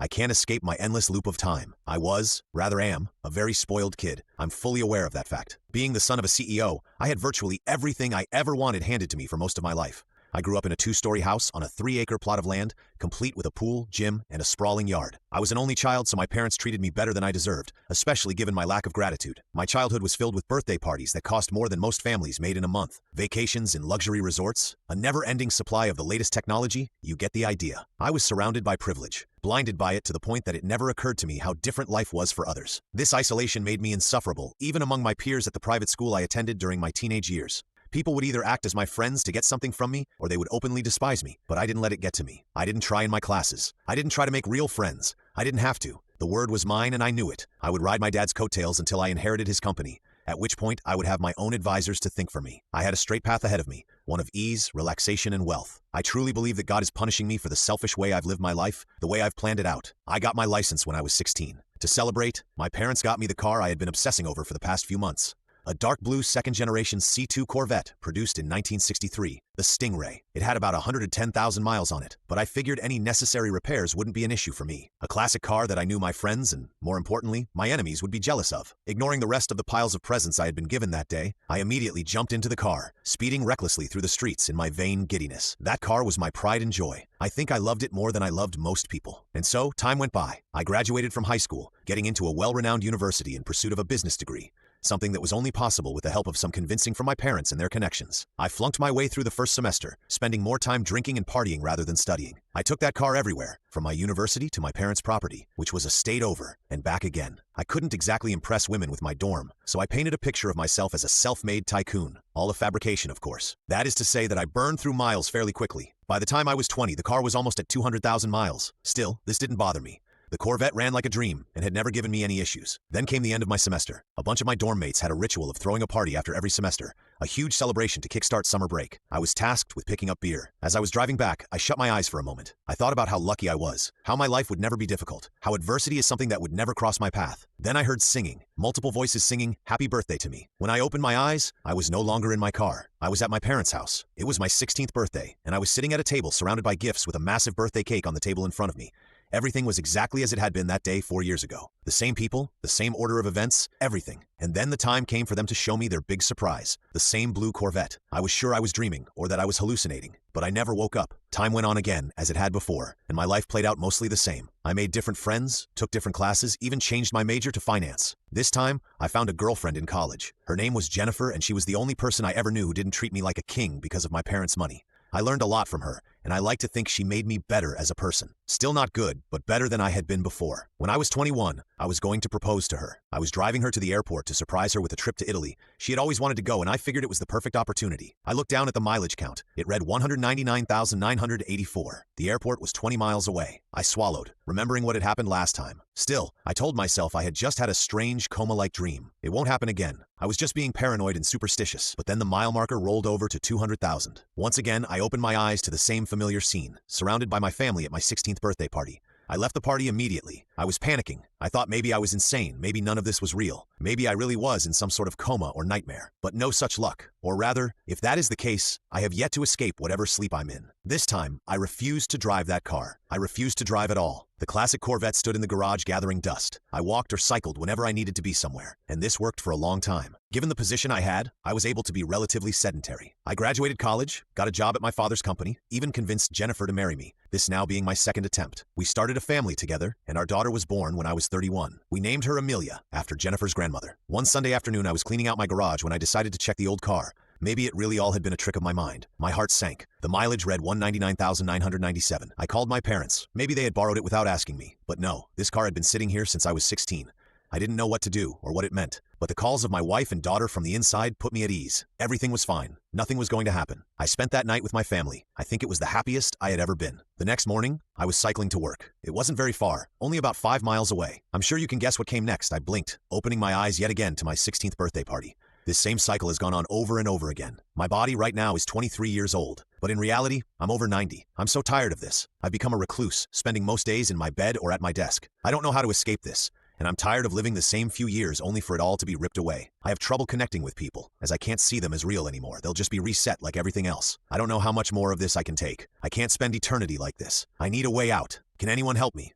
I can't escape my endless loop of time. I was, rather am, a very spoiled kid. I'm fully aware of that fact. Being the son of a CEO, I had virtually everything I ever wanted handed to me for most of my life. I grew up in a 2-story house on a 3-acre plot of land, complete with a pool, gym, and a sprawling yard. I was an only child, so my parents treated me better than I deserved, especially given my lack of gratitude. My childhood was filled with birthday parties that cost more than most families made in a month, vacations in luxury resorts, a never-ending supply of the latest technology. You get the idea. I was surrounded by privilege, blinded by it to the point that it never occurred to me how different life was for others. This isolation made me insufferable, even among my peers at the private school I attended during my teenage years. People would either act as my friends to get something from me, or they would openly despise me, but I didn't let it get to me. I didn't try in my classes. I didn't try to make real friends. I didn't have to. The word was mine and I knew it. I would ride my dad's coattails until I inherited his company, at which point I would have my own advisors to think for me. I had a straight path ahead of me, one of ease, relaxation, and wealth. I truly believe that God is punishing me for the selfish way I've lived my life, the way I've planned it out. I got my license when I was 16. To celebrate, my parents got me the car I had been obsessing over for the past few months. A dark blue second-generation C2 Corvette produced in 1963, the Stingray. It had about 110,000 miles on it, but I figured any necessary repairs wouldn't be an issue for me. A classic car that I knew my friends and, more importantly, my enemies would be jealous of. Ignoring the rest of the piles of presents I had been given that day, I immediately jumped into the car, speeding recklessly through the streets in my vain giddiness. That car was my pride and joy. I think I loved it more than I loved most people. And so, time went by. I graduated from high school, getting into a well-renowned university in pursuit of a business degree. Something that was only possible with the help of some convincing from my parents and their connections. I flunked my way through the first semester, spending more time drinking and partying rather than studying. I took that car everywhere, from my university to my parents' property, which was a state over, and back again. I couldn't exactly impress women with my dorm, so I painted a picture of myself as a self-made tycoon. All a fabrication, of course. That is to say that I burned through miles fairly quickly. By the time I was 20, the car was almost at 200,000 miles. Still, this didn't bother me. The Corvette ran like a dream and had never given me any issues. Then came the end of my semester. A bunch of my dorm mates had a ritual of throwing a party after every semester, a huge celebration to kickstart summer break. I was tasked with picking up beer. As I was driving back, I shut my eyes for a moment. I thought about how lucky I was, how my life would never be difficult, how adversity is something that would never cross my path. Then I heard singing, multiple voices singing happy birthday to me. When I opened my eyes, I was no longer in my car. I was at my parents' house. It was my 16th birthday, and I was sitting at a table surrounded by gifts with a massive birthday cake on the table in front of me. Everything was exactly as it had been that day 4 years ago. The same people, the same order of events, everything. And then the time came for them to show me their big surprise, the same blue Corvette. I was sure I was dreaming, or that I was hallucinating, but I never woke up. Time went on again, as it had before, and my life played out mostly the same. I made different friends, took different classes, even changed my major to finance. This time, I found a girlfriend in college. Her name was Jennifer, and she was the only person I ever knew who didn't treat me like a king because of my parents' money. I learned a lot from her, and I like to think she made me better as a person. Still not good, but better than I had been before. When I was 21, I was going to propose to her. I was driving her to the airport to surprise her with a trip to Italy. She had always wanted to go, and I figured it was the perfect opportunity. I looked down at the mileage count. It read 199,984. The airport was 20 miles away. I swallowed, remembering what had happened last time. Still, I told myself I had just had a strange coma-like dream. It won't happen again. I was just being paranoid and superstitious, but then the mile marker rolled over to 200,000. Once again, I opened my eyes to the same familiar scene, surrounded by my family at my 16th birthday party. I left the party immediately. I was panicking. I thought maybe I was insane, maybe none of this was real. Maybe I really was in some sort of coma or nightmare. But no such luck. Or rather, if that is the case, I have yet to escape whatever sleep I'm in. This time, I refused to drive that car. I refused to drive at all. The classic Corvette stood in the garage gathering dust. I walked or cycled whenever I needed to be somewhere, and this worked for a long time. Given the position I had, I was able to be relatively sedentary. I graduated college, got a job at my father's company, even convinced Jennifer to marry me, this now being my second attempt. We started a family together, and our daughter was born when I was 31. We named her Amelia, after Jennifer's grandmother. One Sunday afternoon, I was cleaning out my garage when I decided to check the old car. Maybe it really all had been a trick of my mind. My heart sank. The mileage read 199,997. I called my parents. Maybe they had borrowed it without asking me. But no, this car had been sitting here since I was 16. I didn't know what to do or what it meant. But the calls of my wife and daughter from the inside put me at ease. Everything was fine. Nothing was going to happen. I spent that night with my family. I think it was the happiest I had ever been. The next morning, I was cycling to work. It wasn't very far, only about 5 miles away. I'm sure you can guess what came next. I blinked, opening my eyes yet again to my 16th birthday party. This same cycle has gone on over and over again. My body right now is 23 years old, but in reality, I'm over 90. I'm so tired of this. I've become a recluse, spending most days in my bed or at my desk. I don't know how to escape this, and I'm tired of living the same few years only for it all to be ripped away. I have trouble connecting with people, as I can't see them as real anymore. They'll just be reset like everything else. I don't know how much more of this I can take. I can't spend eternity like this. I need a way out. Can anyone help me?